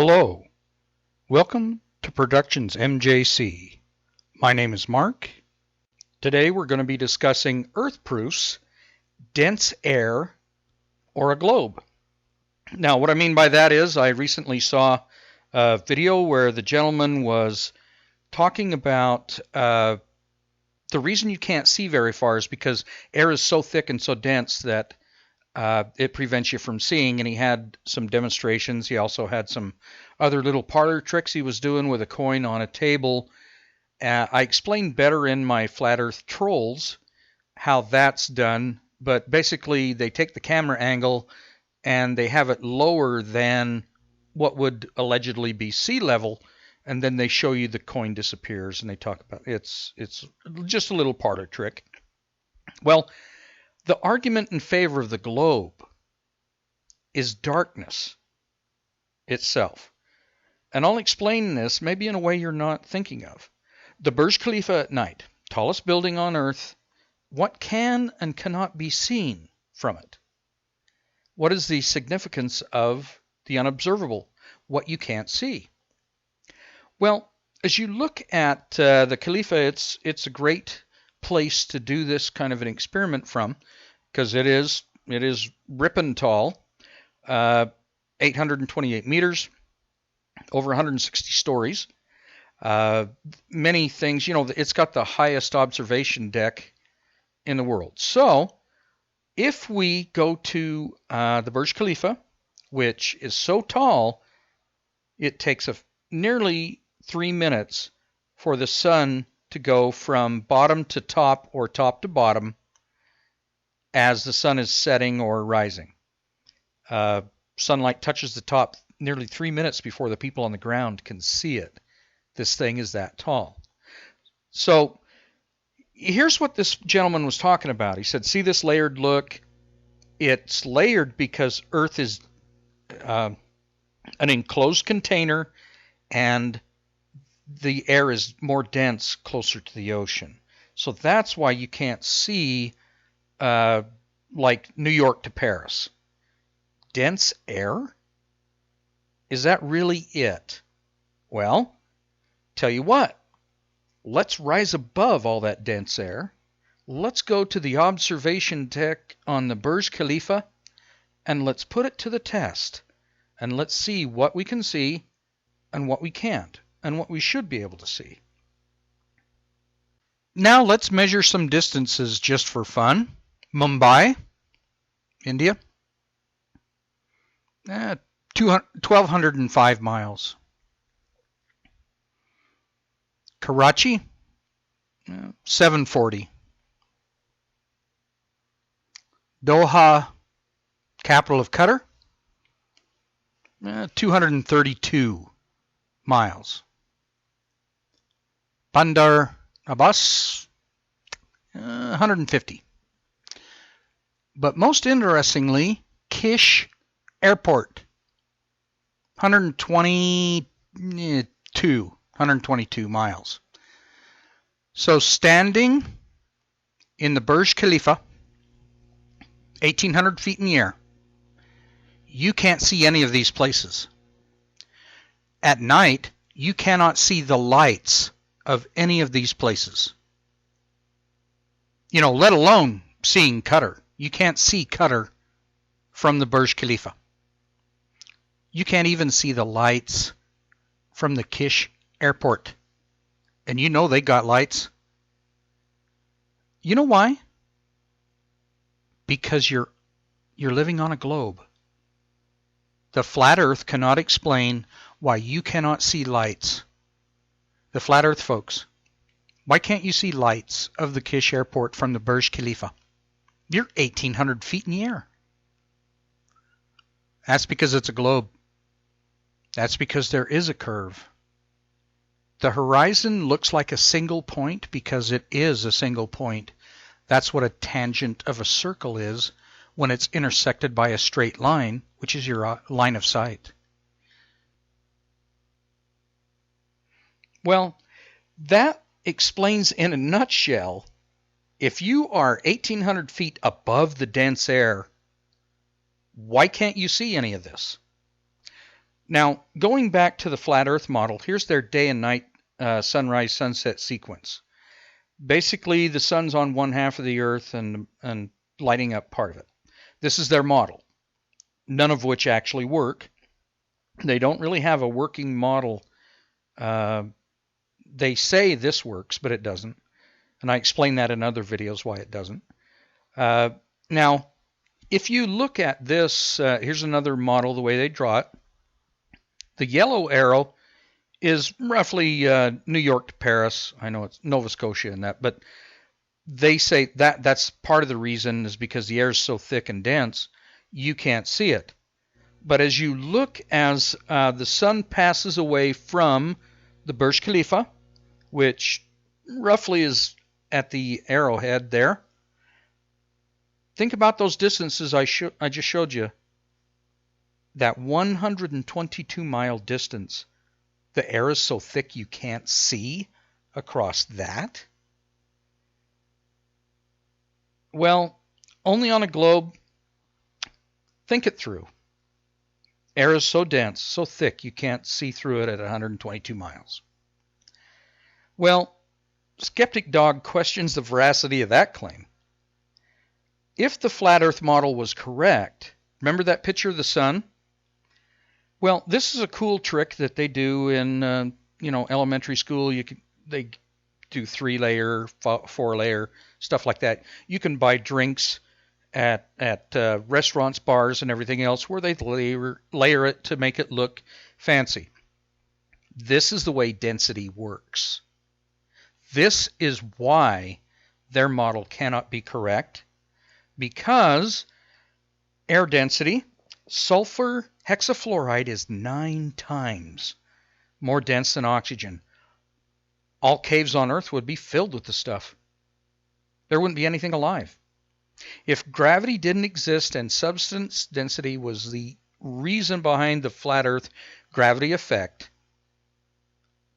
Hello, welcome to Productions MJC. My name is Mark. Today we're going to be discussing earth proofs, dense air, or a globe. Now what I mean by that is I recently saw a video where the gentleman was talking about the reason you can't see very far is because air is so thick and so dense that it prevents you from seeing, and he had some demonstrations. He also had some other little parlor tricks he was doing with a coin on a table. I explained better in my Flat Earth Trolls how that's done, but basically they take the camera angle and they have it lower than what would allegedly be sea level, and then they show you the coin disappears, and they talk about it's just a little parlor trick. Well, the argument in favor of the globe is darkness itself. And I'll explain this maybe in a way you're not thinking of. The Burj Khalifa at night, tallest building on Earth, what can and cannot be seen from it? What is the significance of the unobservable, what you can't see? Well, as you look at the Khalifa, it's a great place to do this kind of an experiment from, because it is ripping tall, 828 meters, over 160 stories. Many things, it's got the highest observation deck in the world. So if we go to the Burj Khalifa, which is so tall, it takes nearly 3 minutes for the sun to go from bottom to top or top to bottom as the sun is setting or rising. Sunlight touches the top nearly 3 minutes before the people on the ground can see it. This thing is that tall. So here's what this gentleman was talking about. He said, see this layered look? It's layered because Earth is an enclosed container, and the air is more dense closer to the ocean. So that's why you can't see like New York to Paris. Dense air? Is that really it? Well, tell you what, let's rise above all that dense air. Let's go to the observation deck on the Burj Khalifa, and let's put it to the test. And let's see what we can see and what we can't, and what we should be able to see. Now let's measure some distances just for fun. Mumbai, India, 1,205 miles. Karachi, 740. Doha, capital of Qatar, 232 miles. Bandar Abbas, 150. But most interestingly, Kish Airport, 122 miles. So standing in the Burj Khalifa, 1,800 feet in the air, you can't see any of these places. At night, you cannot see the lights of any of these places. Let alone seeing Qatar. You can't see Qatar from the Burj Khalifa. You can't even see the lights from the Kish Airport. And they got lights. You know why? Because you're living on a globe. The flat earth cannot explain why you cannot see lights. The flat earth folks, why can't you see lights of the Kish Airport from the Burj Khalifa? You're 1,800 feet in the air. That's because it's a globe. That's because there is a curve. The horizon looks like a single point because it is a single point. That's what a tangent of a circle is when it's intersected by a straight line, which is your line of sight. Well, that explains in a nutshell, if you are 1,800 feet above the dense air, why can't you see any of this? Now, going back to the flat Earth model, here's their day and night sunrise sunset sequence. Basically, the sun's on one half of the Earth and lighting up part of it. This is their model, none of which actually work. They don't really have a working model. They say this works, but it doesn't. And I explain that in other videos why it doesn't. Now, if you look at this, here's another model, the way they draw it. The yellow arrow is roughly New York to Paris. I know it's Nova Scotia and that, but they say that that's part of the reason is because the air is so thick and dense, you can't see it. But as you look as the sun passes away from the Burj Khalifa, which roughly is at the arrowhead there, think about those distances I just showed you. That 122-mile distance, the air is so thick you can't see across that? Well, only on a globe. Think it through. Air is so dense, so thick, you can't see through it at 122 miles. Well, Skeptic Dog questions the veracity of that claim. If the flat Earth model was correct, remember that picture of the sun? Well, this is a cool trick that they do in elementary school. They do 3-layer, 4-layer, stuff like that. You can buy drinks at restaurants, bars, and everything else where they layer it to make it look fancy. This is the way density works. This is why their model cannot be correct, because air density, sulfur hexafluoride is 9 times more dense than oxygen. All caves on Earth would be filled with the stuff. There wouldn't be anything alive. If gravity didn't exist and substance density was the reason behind the flat Earth gravity effect,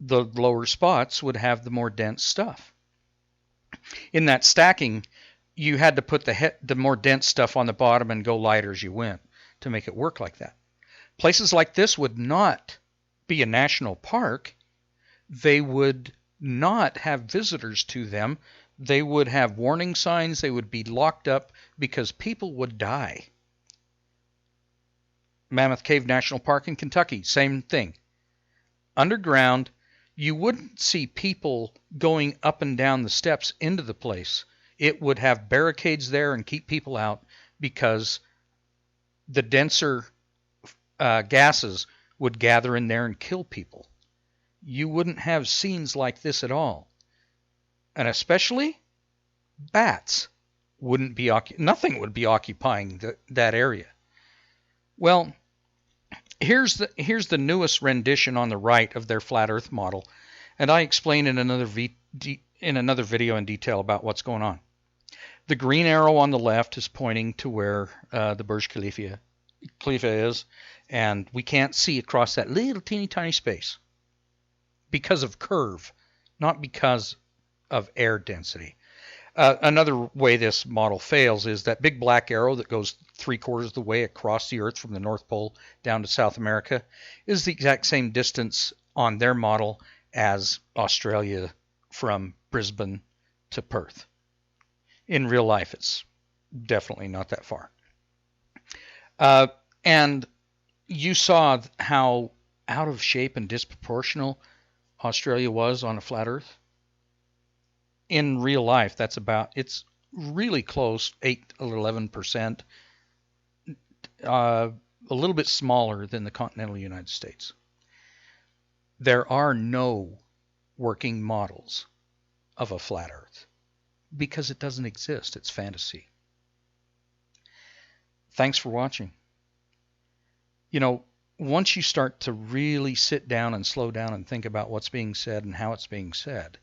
the lower spots would have the more dense stuff. In that stacking, you had to put the more dense stuff on the bottom and go lighter as you went to make it work like that. Places like this would not be a national park. They would not have visitors to them. They would have warning signs. They would be locked up because people would die. Mammoth Cave National Park in Kentucky, same thing. Underground, you wouldn't see people going up and down the steps into the place. It would have barricades there and keep people out because the denser gases would gather in there and kill people. You wouldn't have scenes like this at all. And especially bats wouldn't be nothing would be occupying that area. Well, here's the newest rendition on the right of their flat Earth model, and I explain in another video in detail about what's going on. The green arrow on the left is pointing to where the Burj Khalifa is, and we can't see across that little teeny tiny space because of curve, not because of air density. Another way this model fails is that big black arrow that goes 3/4 of the way across the Earth from the North Pole down to South America is the exact same distance on their model as Australia from Brisbane to Perth. In real life, it's definitely not that far. And you saw how out of shape and disproportional Australia was on a flat Earth. In real life, it's really close, 8 or 11%, a little bit smaller than the continental United States. There are no working models of a flat Earth because it doesn't exist. It's fantasy. Thanks for watching. Once you start to really sit down and slow down and think about what's being said and how it's being said,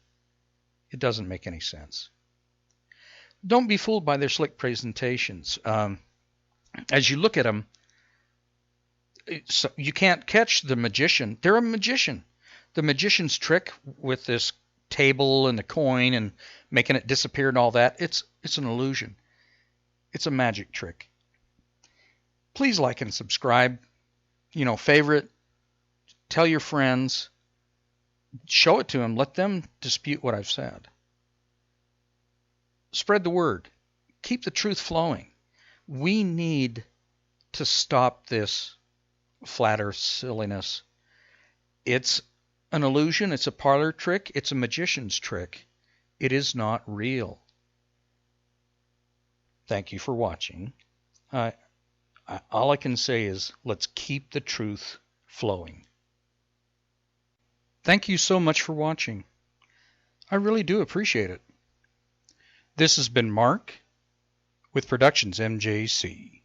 it doesn't make any sense. Don't be fooled by their slick presentations. As you look at them, you can't catch the magician. They're a magician. The magician's trick with this table and the coin and making it disappear and all that, it's an illusion. It's a magic trick. Please like and subscribe. Favorite, Tell your friends. Show it to them. Let them dispute what I've said. Spread the word. Keep the truth flowing. We need to stop this flat earth silliness. It's an illusion. It's a parlor trick. It's a magician's trick. It is not real. Thank you for watching. All I can say is let's keep the truth flowing. Thank you so much for watching. I really do appreciate it. This has been Mark with Productions MJC.